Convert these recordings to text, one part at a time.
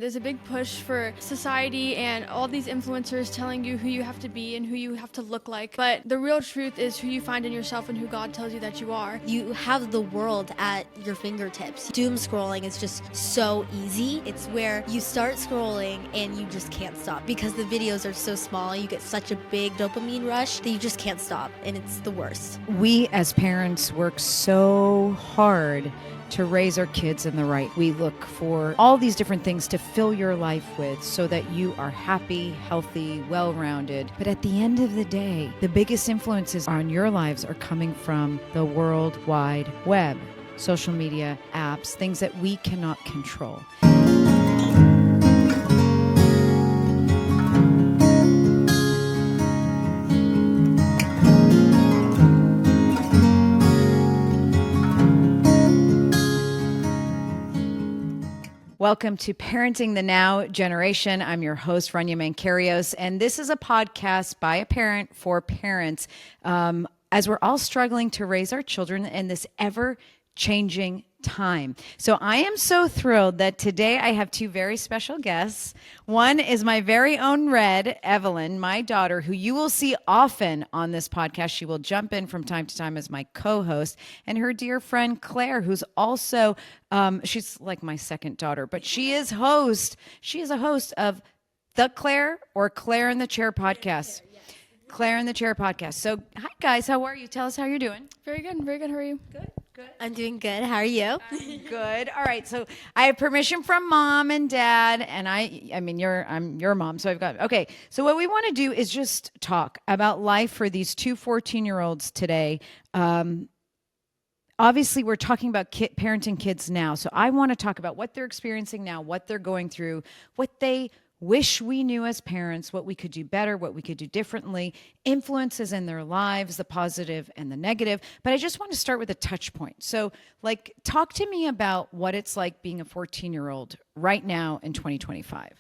There's a big push for society and all these influencers telling you who you have to be and who you have to look like. But the real truth is who you find in yourself and who God tells you that you are. You have the world at your fingertips. Doom scrolling is just so easy. It's where you start scrolling and you just can't stop because the videos are so small. You get such a big dopamine rush that you just can't stop, and it's the worst. We as parents work so hard to raise our kids in the right. We look for all these different things to fill your life with so that you are happy, healthy, well-rounded. But at the end of the day, the biggest influences on your lives are coming from the World Wide Web, social media, apps, things that we cannot control. Welcome to Parenting the Now Generation. I'm your host, Rania Mankarios, and this is a podcast by a parent for parents as we're all struggling to raise our children in this ever-changing time. So I am so thrilled that today I have two very special guests. One is my very own Red, Evelyn, my daughter, who you will see often on this podcast. She will jump in from time to time as my co-host, and her dear friend Claire, who's also she's like my second daughter, but she is a host of the Claire or Claire in the Chair podcast. Claire in the Chair podcast. So hi guys, how are you? Tell us how you're doing. Very good, very good. How are you? Good. I'm doing good. How are you? Good. All right. So I have permission from mom and dad, and I'm your mom, so I've got, okay. So what we want to do is just talk about life for these two 14-year-olds today. Obviously, we're talking about parenting kids now. So I want to talk about what they're experiencing now, what they're going through, what they wish we knew as parents, what we could do better, what we could do differently, influences in their lives, the positive and the negative. But I just want to start with a touch point. So, talk to me about what it's like being a 14-year-old right now in 2025.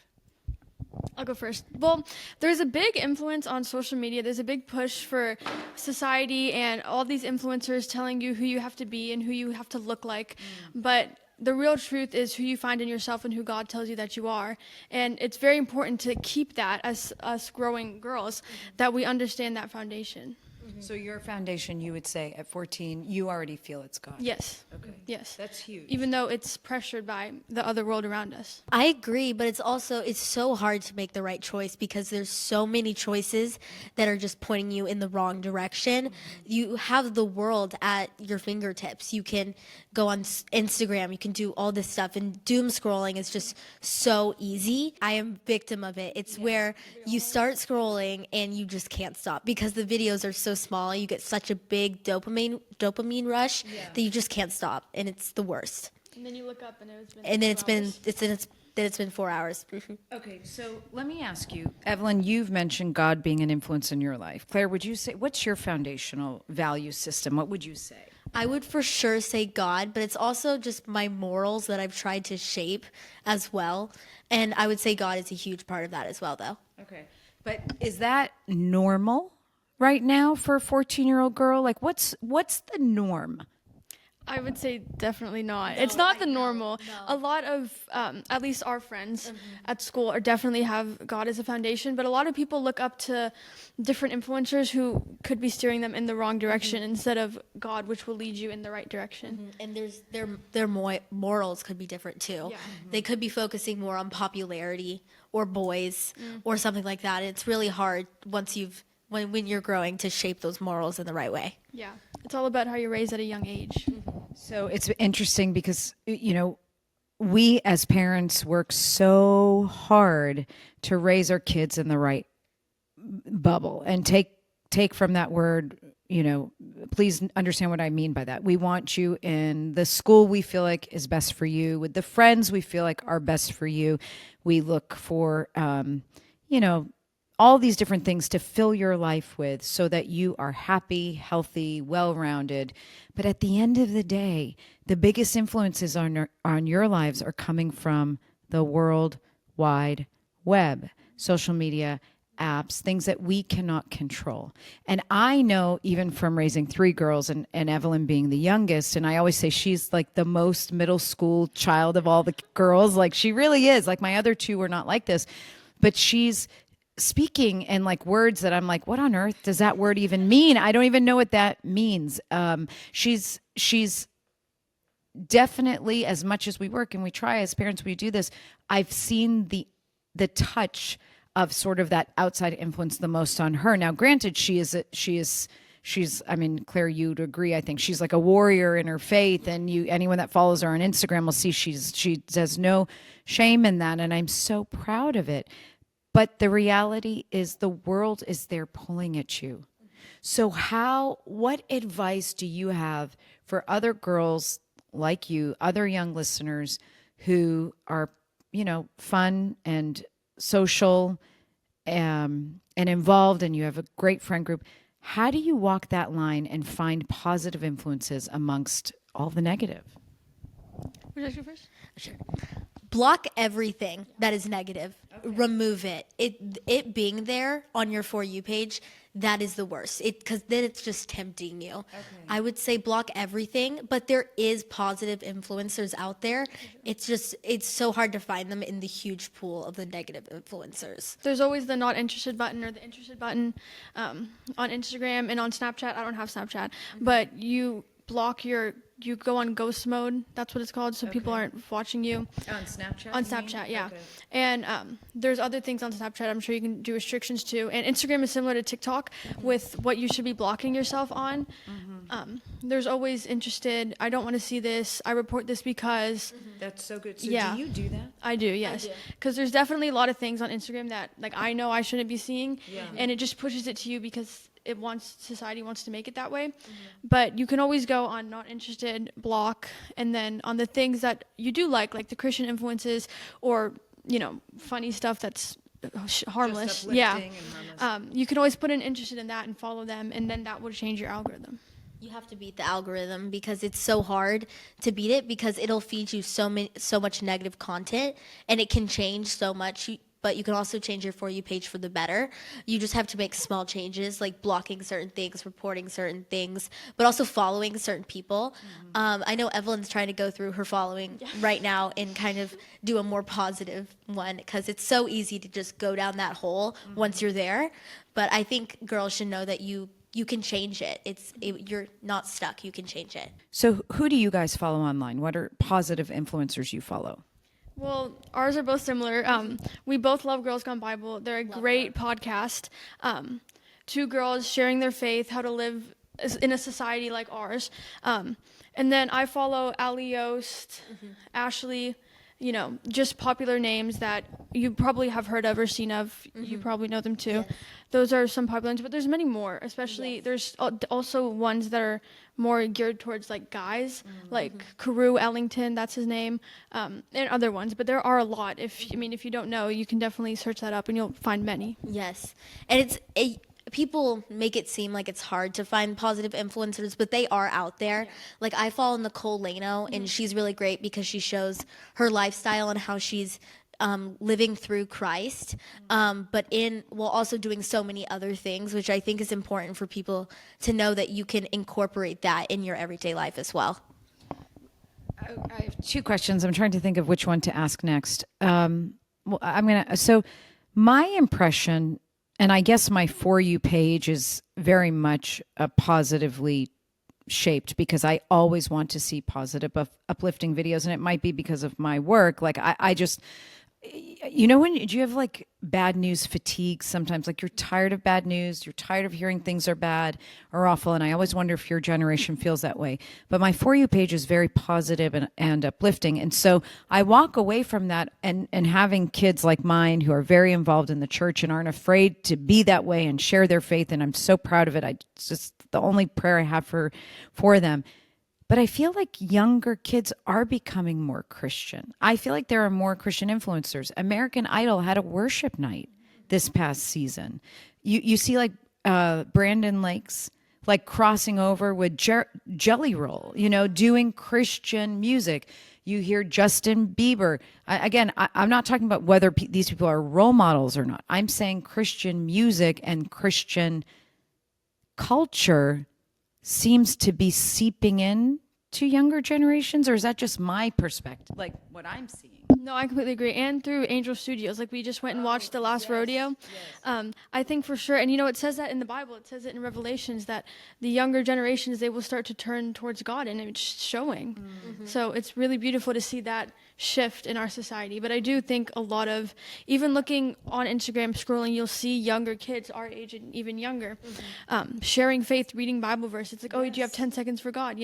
I'll go first. Well, there's a big influence on social media. There's a big push for society and all these influencers telling you who you have to be and who you have to look like. But the real truth is who you find in yourself and who God tells you that you are. And it's very important to keep that as us growing girls, that we understand that foundation. So your foundation, you would say at 14, you already feel it's God. Yes. Okay. Yes. That's huge. Even though it's pressured by the other world around us. I agree, but it's so hard to make the right choice because there's so many choices that are just pointing you in the wrong direction. You have the world at your fingertips. You can go on Instagram, you can do all this stuff, and doom scrolling is just so easy. I am a victim of it. It's where you start scrolling and you just can't stop because the videos are so small. You get such a big dopamine rush that you just can't stop, and it's the worst. And then you look up and it's been it's been 4 hours. Okay, so let me ask you, Evelyn, you've mentioned God being an influence in your life. Claire, would you say, what's your foundational value system? What would you say? I would for sure say God, but it's also just my morals that I've tried to shape as well. And I would say God is a huge part of that as well, though. Okay. But is that normal right now for a 14-year-old girl? What's the norm? I would say definitely not. It's not the normal. A lot of, at least our friends at school, are definitely have God as a foundation. But a lot of people look up to different influencers who could be steering them in the wrong direction instead of God, which will lead you in the right direction. And their morals could be different too. Yeah. They could be focusing more on popularity or boys or something like that. And it's really hard when you're growing to shape those morals in the right way. Yeah. It's all about how you're raised at a young age. So it's interesting because, we as parents work so hard to raise our kids in the right bubble and take from that word, please understand what I mean by that. We want you in the school we feel like is best for you, with the friends we feel like are best for you. We look for, all these different things to fill your life with so that you are happy, healthy, well-rounded. But at the end of the day, the biggest influences on your lives are coming from the World Wide Web, social media, apps, things that we cannot control. And I know, even from raising 3 girls and Evelyn being the youngest, and I always say she's like the most middle school child of all the girls. Like she really is. Like my other 2 were not like this, but she's speaking in like words that I'm like, what on earth does that word even mean? I don't even know what that means. She's definitely, as much as we work and we try as parents, we do this, I've seen the touch of sort of that outside influence the most on her. Now, granted, she's, I mean, Claire, you'd agree, I think she's like a warrior in her faith, and anyone that follows her on Instagram will see she has no shame in that. And I'm so proud of it. But the reality is the world is there pulling at you. So what advice do you have for other girls like you, other young listeners who are, fun and social and involved, and you have a great friend group? How do you walk that line and find positive influences amongst all the negative? Would you like to go first? Sure. Block everything that is negative. Okay. Remove it. It being there on your For You page, that is the worst. Because then it's just tempting you. Okay. I would say block everything, but there is positive influencers out there. It's so hard to find them in the huge pool of the negative influencers. There's always the not interested button or the interested button on Instagram and on Snapchat. I don't have Snapchat, but you go on ghost mode. That's what it's called. So people aren't watching you. On Snapchat? On Snapchat, yeah. Okay. And there's other things on Snapchat. I'm sure you can do restrictions too. And Instagram is similar to TikTok with what you should be blocking yourself on. There's always interested. I don't want to see this. I report this because. That's so good. So yeah. Do you do that? I do, yes. Because there's definitely a lot of things on Instagram that like I know I shouldn't be seeing. Yeah. And it just pushes it to you because society wants to make it that way. But you can always go on not interested, block, and then on the things that you do like the Christian influences or funny stuff that's harmless. Yeah. You can always put an interested in that and follow them, and then that will change your algorithm. You have to beat the algorithm because it's so hard to beat it because it'll feed you so much negative content, and it can change so much. But you can also change your For You page for the better. You just have to make small changes, like blocking certain things, reporting certain things, but also following certain people. I know Evelyn's trying to go through her following right now and kind of do a more positive one because it's so easy to just go down that hole once you're there. But I think girls should know that you can change it. You're not stuck. You can change it. So who do you guys follow online? What are positive influencers you follow? Well, ours are both similar. We both love Girls Gone Bible. They're a great podcast. 2 girls sharing their faith, how to live in a society like ours. And then I follow Ali Yost, Ashley, just popular names that you probably have heard of or seen of. You probably know them too. Yes. Those are some popular ones, but there's many more, especially there's also ones that are more geared towards like guys, like Carew Ellington, that's his name, and other ones, but there are a lot. If you don't know, you can definitely search that up and you'll find many. Yes. And people make it seem like it's hard to find positive influencers, but they are out there. Yeah. Like I follow Nicole Lano, and she's really great because she shows her lifestyle and how she's living through Christ, but while also doing so many other things, which I think is important for people to know that you can incorporate that in your everyday life as well. I have 2 questions. I'm trying to think of which one to ask next. So my impression, and I guess my For You page is very much positively shaped because I always want to see positive, uplifting videos, and it might be because of my work. Like I just, do you have like bad news fatigue sometimes? Like you're tired of bad news, you're tired of hearing things are bad or awful, and I always wonder if your generation feels that way. But my For You page is very positive and uplifting, and so I walk away from that and having kids like mine who are very involved in the church and aren't afraid to be that way and share their faith, and I'm so proud of it. It's just the only prayer I have for them. But I feel like younger kids are becoming more Christian. I feel like there are more Christian influencers. American Idol had a worship night this past season. You see like Brandon Lakes like crossing over with Jelly Roll, doing Christian music. You hear Justin Bieber. I'm not talking about whether these people are role models or not. I'm saying Christian music and Christian culture seems to be seeping in to younger generations, or is that just my perspective, like what I'm seeing? No, I completely agree. And through Angel Studios, like we just went and watched the last rodeo. I think for sure, and it says that in the Bible. It says it in Revelations that the younger generations, they will start to turn towards God, and it's showing. So it's really beautiful to see that shift in our society. But I do think a lot of, even looking on Instagram, scrolling, you'll see younger kids our age and even younger sharing faith, reading Bible verses. It's like, oh, do you have 10 seconds for God?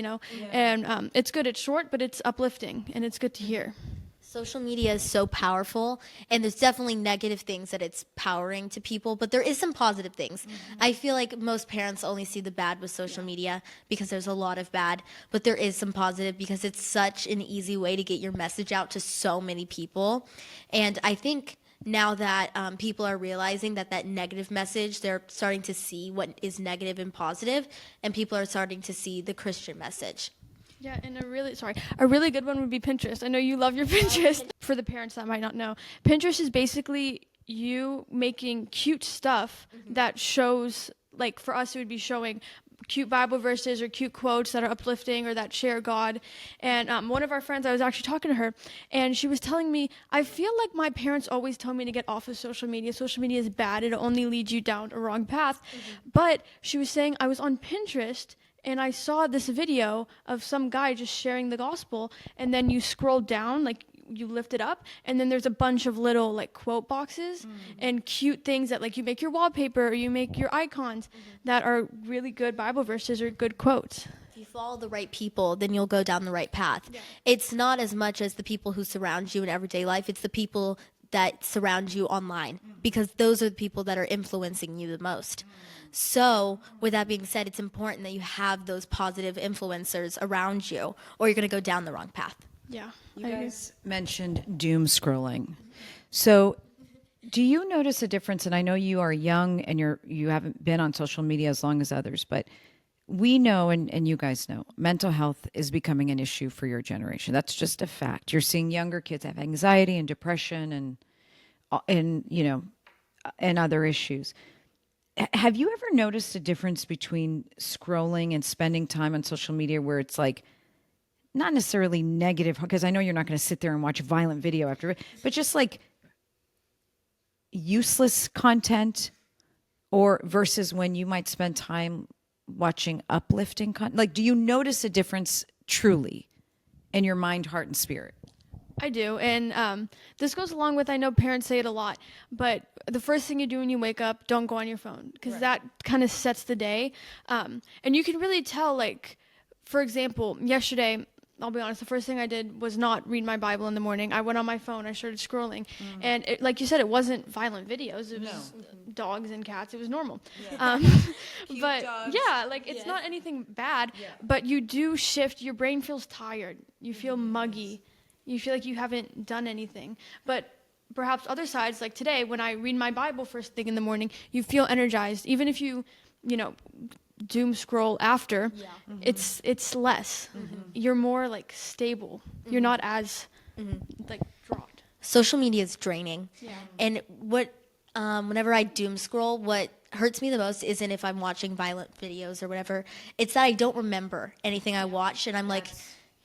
And it's good. It's short, but it's uplifting, and it's good to hear. Social media is so powerful, and there's definitely negative things that it's powering to people, but there is some positive things. I feel like most parents only see the bad with social media because there's a lot of bad, but there is some positive because it's such an easy way to get your message out to so many people. And I think now that people are realizing that negative message, they're starting to see what is negative and positive, and people are starting to see the Christian message. Yeah, and a really good one would be Pinterest. I know you love your Pinterest. For the parents that might not know, Pinterest is basically you making cute stuff that shows, like for us, it would be showing cute Bible verses or cute quotes that are uplifting or that share God. And one of our friends, I was actually talking to her, and she was telling me, I feel like my parents always tell me to get off of social media. Social media is bad. It'll only lead you down a wrong path. But she was saying, I was on Pinterest, and I saw this video of some guy just sharing the gospel, and then you scroll down, like you lift it up, and then there's a bunch of little like quote boxes and cute things that like you make your wallpaper or you make your icons that are really good Bible verses or good quotes. If you follow the right people, then you'll go down the right path. Yeah. It's not as much as the people who surround you in everyday life. It's the people that surround you online, because those are the people that are influencing you the most. So with that being said, it's important that you have those positive influencers around you, or you're going to go down the wrong path. Yeah. You guys mentioned doom scrolling. So do you notice a difference? And I know you are young and you haven't been on social media as long as others, but we know, and you guys know, mental health is becoming an issue for your generation. That's just a fact. You're seeing younger kids have anxiety and depression and other issues. Have you ever noticed a difference between scrolling and spending time on social media where it's like not necessarily negative, because I know you're not going to sit there and watch violent video after it, but just like useless content, or versus when you might spend time watching uplifting content? Like, do you notice a difference truly in your mind, heart, and spirit? I do, and this goes along with, I know parents say it a lot, but the first thing you do when you wake up, don't go on your phone, because that kind of sets the day. And you can really tell, like, for example, yesterday, I'll be honest, the first thing I did was not read my Bible in the morning. I went on my phone, I started scrolling, and like you said, it wasn't violent videos, it was dogs and cats, it was normal. But dogs. Yeah, like it's not anything bad, but you do shift, your brain feels tired, you feel muggy. You feel like you haven't done anything. But perhaps other sides, like today, when I read my Bible first thing in the morning, you feel energized. Even if you doom scroll after, it's less. You're more like stable. You're not as like dropped. Social media is draining. Yeah. And whenever I doom scroll, what hurts me the most isn't if I'm watching violent videos or whatever. It's that I don't remember anything I watched, and I'm like,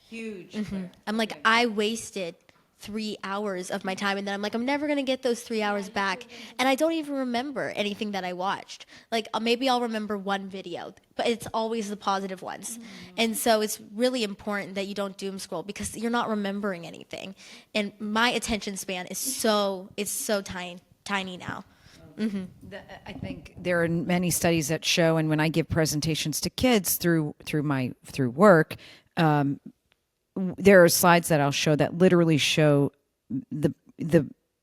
huge. I'm like, I wasted 3 hours of my time, and then I'm like, I'm never gonna get those 3 hours back, and I don't even remember anything that I watched. Like maybe I'll remember one video, but it's always the positive ones. And so it's really important that you don't doom scroll, because you're not remembering anything. And my attention span is so tiny now. I think there are many studies that show, and when I give presentations to kids through work, there are slides that I'll show that literally show an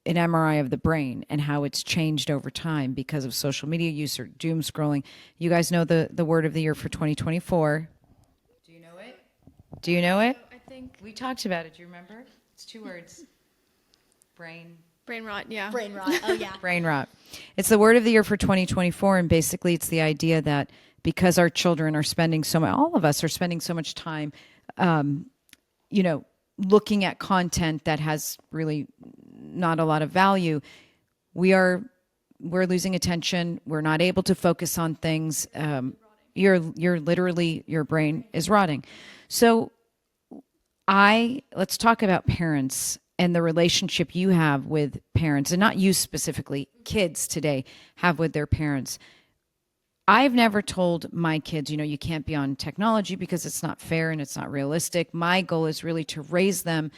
MRI of the brain and how it's changed over time because of social media use or doom scrolling. You guys know the word of the year for 2024. Do you know it? Do you know it? I think we talked about it. Do you remember? It's 2 words. Brain rot, yeah. Brain rot, oh yeah. Brain rot. It's the word of the year for 2024, and basically it's the idea that because our children are spending all of us are spending so much time looking at content that has really not a lot of value, we're losing attention. We're not able to focus on things. You're literally, your brain is rotting. So let's talk about parents and the relationship you have with parents, and not you specifically, kids today have with their parents. I've never told my kids, you can't be on technology because it's not fair and it's not realistic. My goal is really to raise them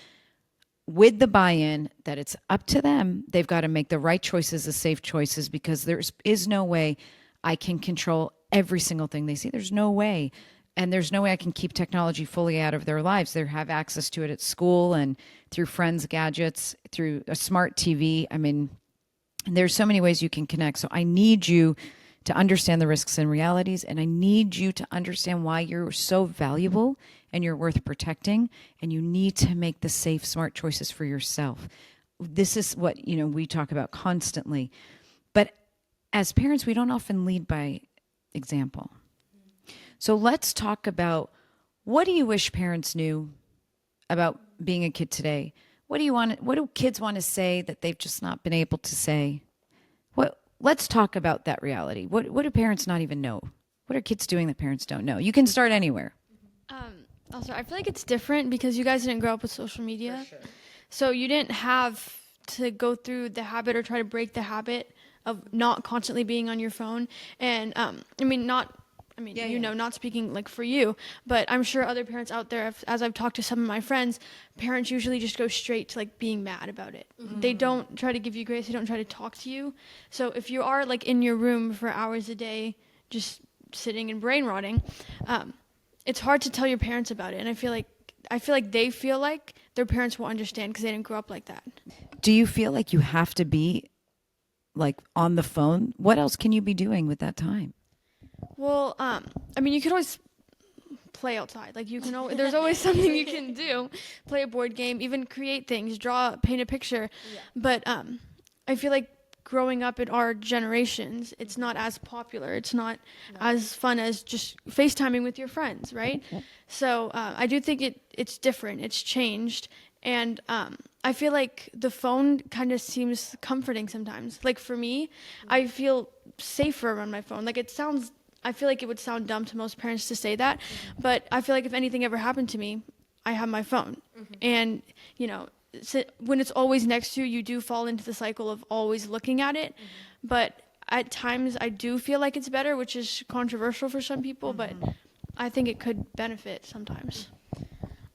with the buy-in that it's up to them. They've got to make the right choices, the safe choices, because there is no way I can control every single thing they see. There's no way. And there's no way I can keep technology fully out of their lives. They have access to it at school and through friends' gadgets, through a smart TV. I mean, there's so many ways you can connect. So I need you to understand the risks and realities, and I need you to understand why you're so valuable and you're worth protecting, and you need to make the safe, smart choices for yourself. This is what, we talk about constantly. But as parents, we don't often lead by example. So let's talk about, what do you wish parents knew about being a kid today? What do kids want to say that they've just not been able to say? Let's talk about that reality. What do parents not even know? What are kids doing that parents don't know? You can start anywhere. Also, I feel like it's different because you guys didn't grow up with social media. For sure. So you didn't have to go through the habit or try to break the habit of not constantly being on your phone. And not speaking like for you, but I'm sure other parents out there, as I've talked to some of my friends, parents usually just go straight to like being mad about it. Mm-hmm. They don't try to give you grace. They don't try to talk to you. So if you are like in your room for hours a day, just sitting and brain rotting, it's hard to tell your parents about it. And I feel like they feel like their parents will understand because they didn't grow up like that. Do you feel like you have to be like on the phone? What else can you be doing with that time? Well, you could always play outside. Like there's always something you can do. Play a board game, even create things, paint a picture. Yeah. But I feel like growing up in our generations, it's not as popular. It's not as fun as just FaceTiming with your friends, right? So I do think it's different. It's changed. And I feel like the phone kind of seems comforting sometimes. Like for me, I feel safer on my phone. Like I feel like it would sound dumb to most parents to say that, but I feel like if anything ever happened to me, I have my phone. Mm-hmm. And, when it's always next to you, you do fall into the cycle of always looking at it. Mm-hmm. But at times I do feel like it's better, which is controversial for some people, but I think it could benefit sometimes.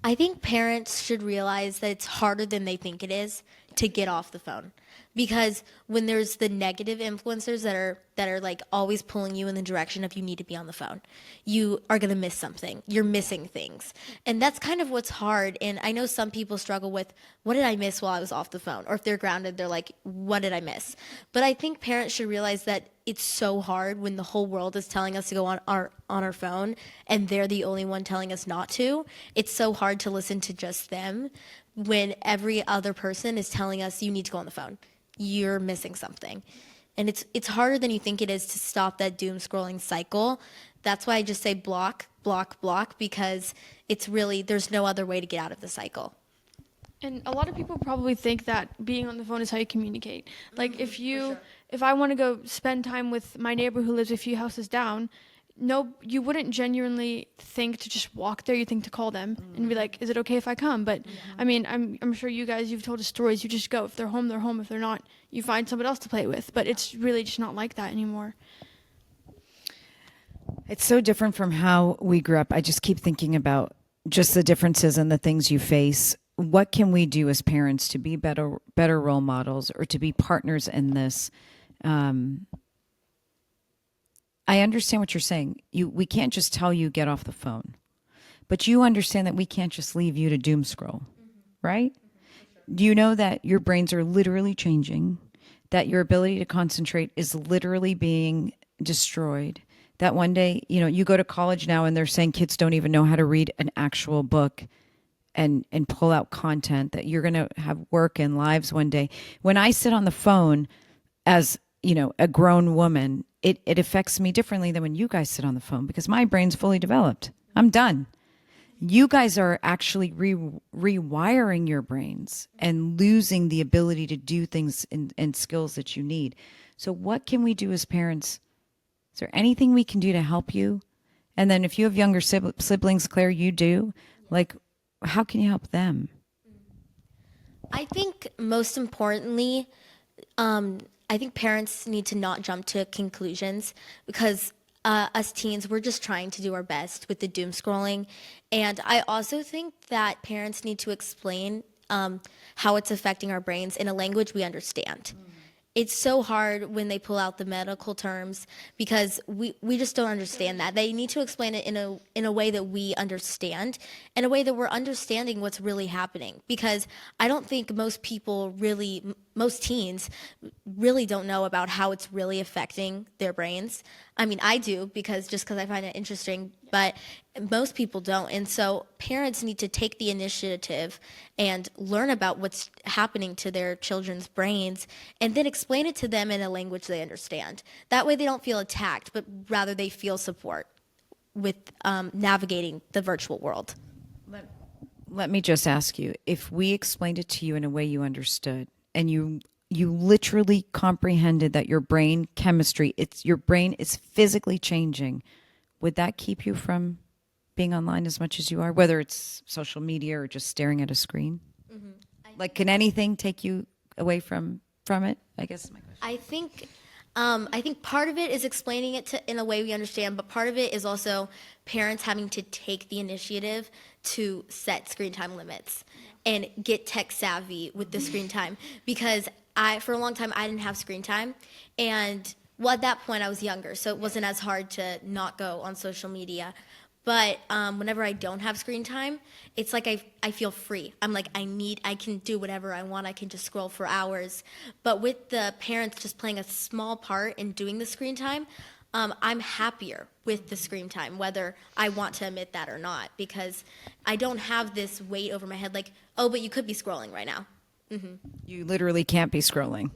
I think parents should realize that it's harder than they think it is to get off the phone, because when there's the negative influencers that are like always pulling you in the direction of you need to be on the phone, you are going to miss something. You're missing things. And that's kind of what's hard. And I know some people struggle with, what did I miss while I was off the phone? Or if they're grounded, they're like, what did I miss? But I think parents should realize that it's so hard when the whole world is telling us to go on our phone and they're the only one telling us not to. It's so hard to listen to just them when every other person is telling us you need to go on the phone. You're missing something. And it's harder than you think it is to stop that doom scrolling cycle. That's why I just say block, block, block, because it's really, there's no other way to get out of the cycle. And a lot of people probably think that being on the phone is how you communicate. Like if I want to go spend time with my neighbor who lives a few houses down, no, you wouldn't genuinely think to just walk there. You think to call them and be like, is it okay if I come? But I'm sure you've told us stories. You just go. If they're home, they're home. If they're not, you find someone else to play with. But it's really just not like that anymore. It's so different from how we grew up. I just keep thinking about just the differences and the things you face. What can we do as parents to be better role models or to be partners in this? I understand what you're saying. We can't just tell you get off the phone, but you understand that we can't just leave you to doom scroll, right? Sure. Do you know that your brains are literally changing, that your ability to concentrate is literally being destroyed, that one day, you go to college now and they're saying kids don't even know how to read an actual book and pull out content, that you're going to have work and lives one day. When I sit on the phone as, a grown woman, it affects me differently than when you guys sit on the phone because my brain's fully developed. I'm done. you guys are actually rewiring your brains and losing the ability to do things and skills that you need. So what can we do as parents? Is there anything we can do to help you? And then if you have younger siblings, Claire, you do, like, how can you help them? I think most importantly, I think parents need to not jump to conclusions because us teens, we're just trying to do our best with the doom scrolling. And I also think that parents need to explain how it's affecting our brains in a language we understand. It's so hard when they pull out the medical terms because we just don't understand that. They need to explain it in a way that we understand, in a way that we're understanding what's really happening. Because I don't think most teens really don't know about how it's really affecting their brains. I mean, I do because I find it interesting, but most people don't. And so parents need to take the initiative and learn about what's happening to their children's brains and then explain it to them in a language they understand. That way they don't feel attacked, but rather they feel support with navigating the virtual world. Let me just ask you, if we explained it to you in a way you understood and you literally comprehended that your brain chemistry, your brain is physically changing, would that keep you from being online as much as you are, whether it's social media or just staring at a screen? Mm-hmm. Like, can anything take you away from it? I guess is my question. I think part of it is explaining it in a way we understand, but part of it is also parents having to take the initiative to set screen time limits and get tech savvy with the screen time. Because for a long time, I didn't have screen time. And well, at that point, I was younger, so it wasn't as hard to not go on social media. But whenever I don't have screen time, it's like I feel free. I'm like, I can do whatever I want. I can just scroll for hours. But with the parents just playing a small part in doing the screen time, I'm happier with the screen time, whether I want to admit that or not, because I don't have this weight over my head like, oh, but you could be scrolling right now. Mm-hmm. You literally can't be scrolling.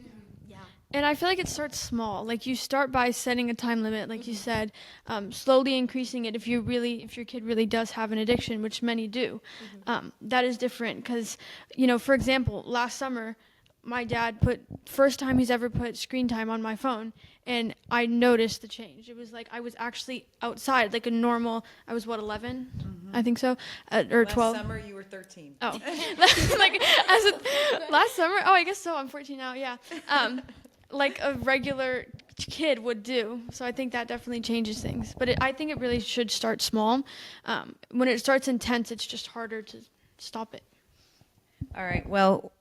And I feel like it starts small. Like you start by setting a time limit, like you said, slowly increasing it. If your kid really does have an addiction, which many do, that is different. Because, for example, last summer, my dad first time he's ever put screen time on my phone, and I noticed the change. It was like I was actually outside, like a normal. I was 11, I think so, or 12. Last summer you were 13. Oh, last summer. Oh, I guess so. I'm 14 now. Yeah. Like a regular kid would do. So I think that definitely changes things. But I think it really should start small. When it starts intense, it's just harder to stop it. All right. Well,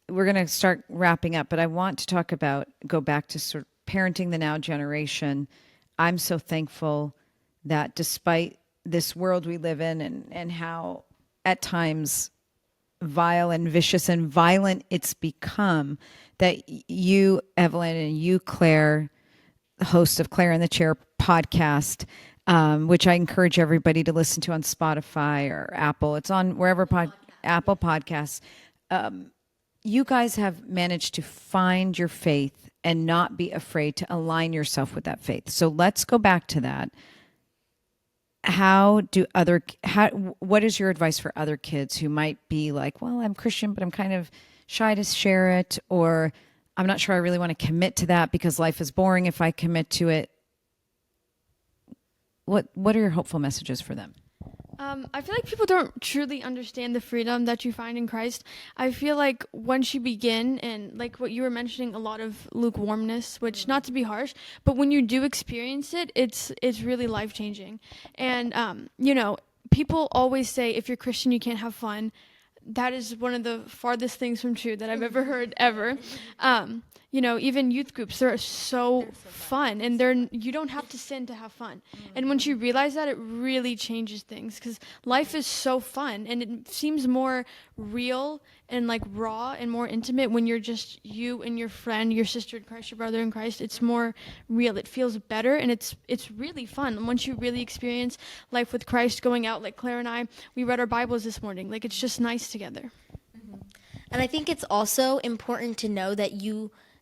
we're going to start wrapping up, but I want to go back to sort of parenting the now generation. I'm so thankful that despite this world we live in and how at times vile and vicious and violent it's become, that you, Evelyn, and you, Claire, the host of Claire in the Chair podcast, which I encourage everybody to listen to on Spotify or Apple. It's on wherever Apple Podcasts. You guys have managed to find your faith and not be afraid to align yourself with that faith. So let's go back to that. What is your advice for other kids who might be like, well, I'm Christian, but I'm kind of shy to share it, or I'm not sure I really want to commit to that because life is boring if I commit to it? What are your hopeful messages for them? I feel like people don't truly understand the freedom that you find in Christ. I feel like once you begin, and like what you were mentioning, a lot of lukewarmness, which not to be harsh, but when you do experience it, it's really life-changing. And, people always say if you're Christian, you can't have fun. That is one of the farthest things from true that I've ever heard ever. Even youth groups, they're so fun, and you don't have to sin to have fun. And once you realize that, it really changes things, because life is so fun, and it seems more real and like raw and more intimate when you're just you and your friend, your sister in Christ, your brother in Christ. It's more real. It feels better, and it's really fun. And once you really experience life with Christ, going out like Claire and I, we read our Bibles this morning. Like, it's just nice together. And I think it's also important to know that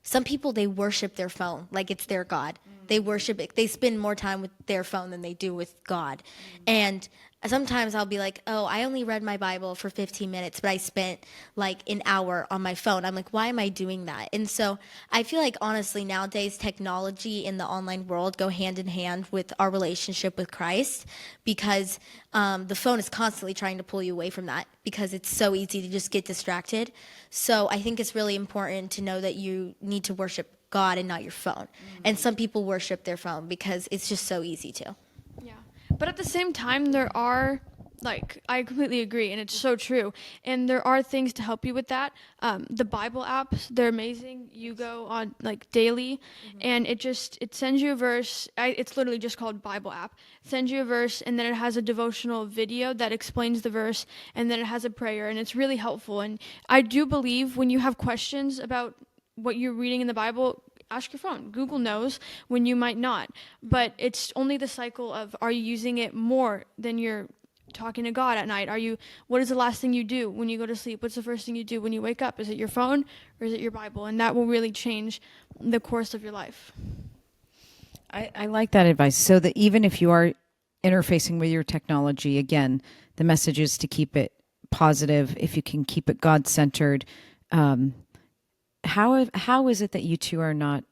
some people, they worship their phone like it's their God. They worship it. They spend more time with their phone than they do with God. And sometimes I'll be like, oh, I only read my Bible for 15 minutes, but I spent like an hour on my phone. I'm like, why am I doing that? And so I feel like honestly nowadays technology in the online world go hand in hand with our relationship with Christ, because the phone is constantly trying to pull you away from that because it's so easy to just get distracted. So I think it's really important to know that you need to worship God and not your phone. And some people worship their phone because it's just so easy to. Yeah. But at the same time, there are, like, I completely agree, and it's so true. And there are things to help you with that. The Bible apps, they're amazing. You go on, like, daily, and it sends you a verse. It's literally just called Bible app. It sends you a verse, and then it has a devotional video that explains the verse, and then it has a prayer, and it's really helpful. And I do believe when you have questions about what you're reading in the Bible, ask your phone. Google knows when you might not. But it's only the cycle of, are you using it more than you're talking to God at night? What is the last thing you do when you go to sleep? What's the first thing you do when you wake up? Is it your phone or is it your Bible? And that will really change the course of your life. I like that advice. So that even if you are interfacing with your technology, again, the message is to keep it positive. If you can keep it God-centered. How is it that you two are not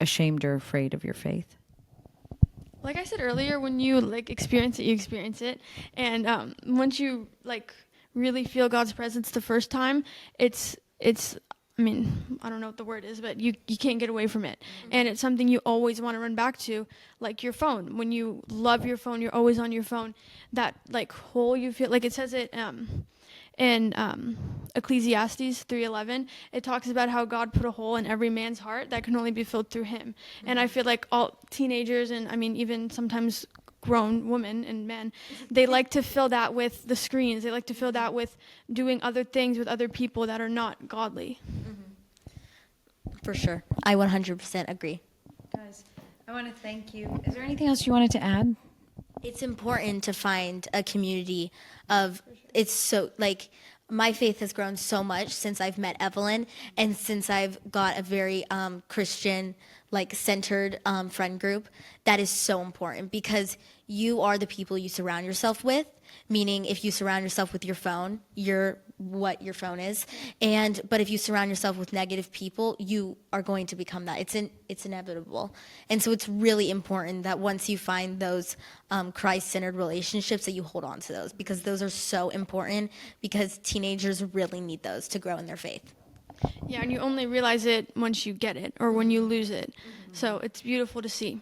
ashamed or afraid of your faith? Like I said earlier, when you experience it, you experience it. And once you really feel God's presence the first time, it's I mean, I don't know what the word is, but you can't get away from it. And it's something you always want to run back to, like your phone. When you love your phone, you're always on your phone. That hole you feel, like it says it in Ecclesiastes 3:11, it talks about how God put a hole in every man's heart that can only be filled through him. And I feel like all teenagers, and I mean even sometimes grown women and men, they like to fill that with the screens. They like to fill that with doing other things with other people that are not godly. For sure. I 100% agree. Guys, I want to thank you. Is there anything else you wanted to add? It's important to find a community of, it's so, my faith has grown so much since I've met Evelyn and since I've got a very Christian, centered friend group. That is so important because you are the people you surround yourself with, meaning if you surround yourself with your phone, you're what your phone is. But if you surround yourself with negative people, you are going to become that. It's inevitable. And so it's really important that once you find those Christ-centered relationships that you hold on to those, because those are so important, because teenagers really need those to grow in their faith. Yeah, and you only realize it once you get it or when you lose it. So it's beautiful to see.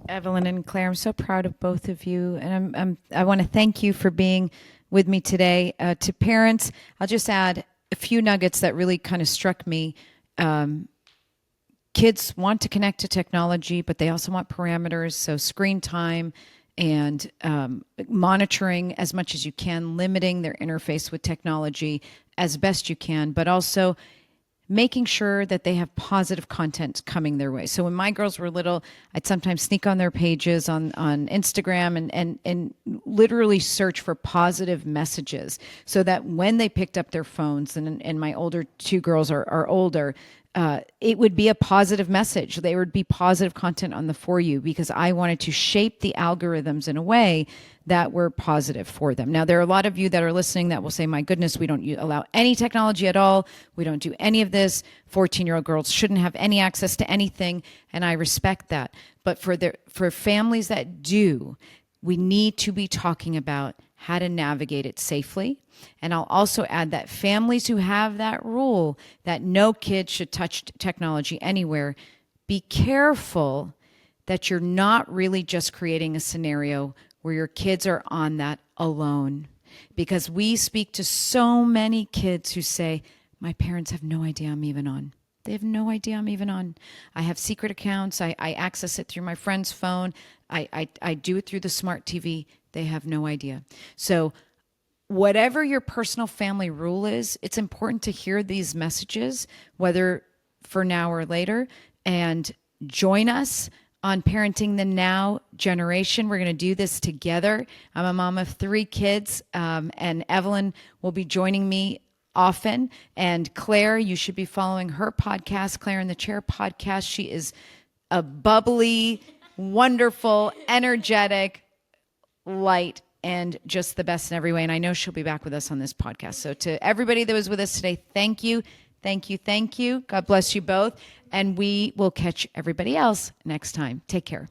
Evelyn and Claire, I'm so proud of both of you, and I want to thank you for being with me today. To parents, I'll just add a few nuggets that really kind of struck me. Kids want to connect to technology, but they also want parameters, so screen time and monitoring as much as you can, limiting their interface with technology as best you can, but also making sure that they have positive content coming their way. So when my girls were little, I'd sometimes sneak on their pages on Instagram and literally search for positive messages so that when they picked up their phones, and my older two girls are older, it would be a positive message. There would be positive content on the For You, because I wanted to shape the algorithms in a way that were positive for them. Now, there are a lot of you that are listening that will say, my goodness, we don't allow any technology at all. We don't do any of this. 14-year-old girls shouldn't have any access to anything. And I respect that. But for families that do, we need to be talking about how to navigate it safely. And I'll also add that families who have that rule that no kid should touch technology anywhere, be careful that you're not really just creating a scenario where your kids are on that alone. Because we speak to so many kids who say, my parents have no idea I'm even on. They have no idea I'm even on. I have secret accounts. I access it through my friend's phone. I do it through the smart TV. They have no idea. So whatever your personal family rule is, it's important to hear these messages, whether for now or later, and join us on Parenting the Now generation. We're going to do this together. I'm a mom of 3 kids, and Evelyn will be joining me often. And Claire, you should be following her podcast, Claire in the Chair podcast. She is a bubbly, wonderful, energetic, light, and just the best in every way. And I know she'll be back with us on this podcast. So to everybody that was with us today, thank you. Thank you. Thank you. God bless you both. And we will catch everybody else next time. Take care.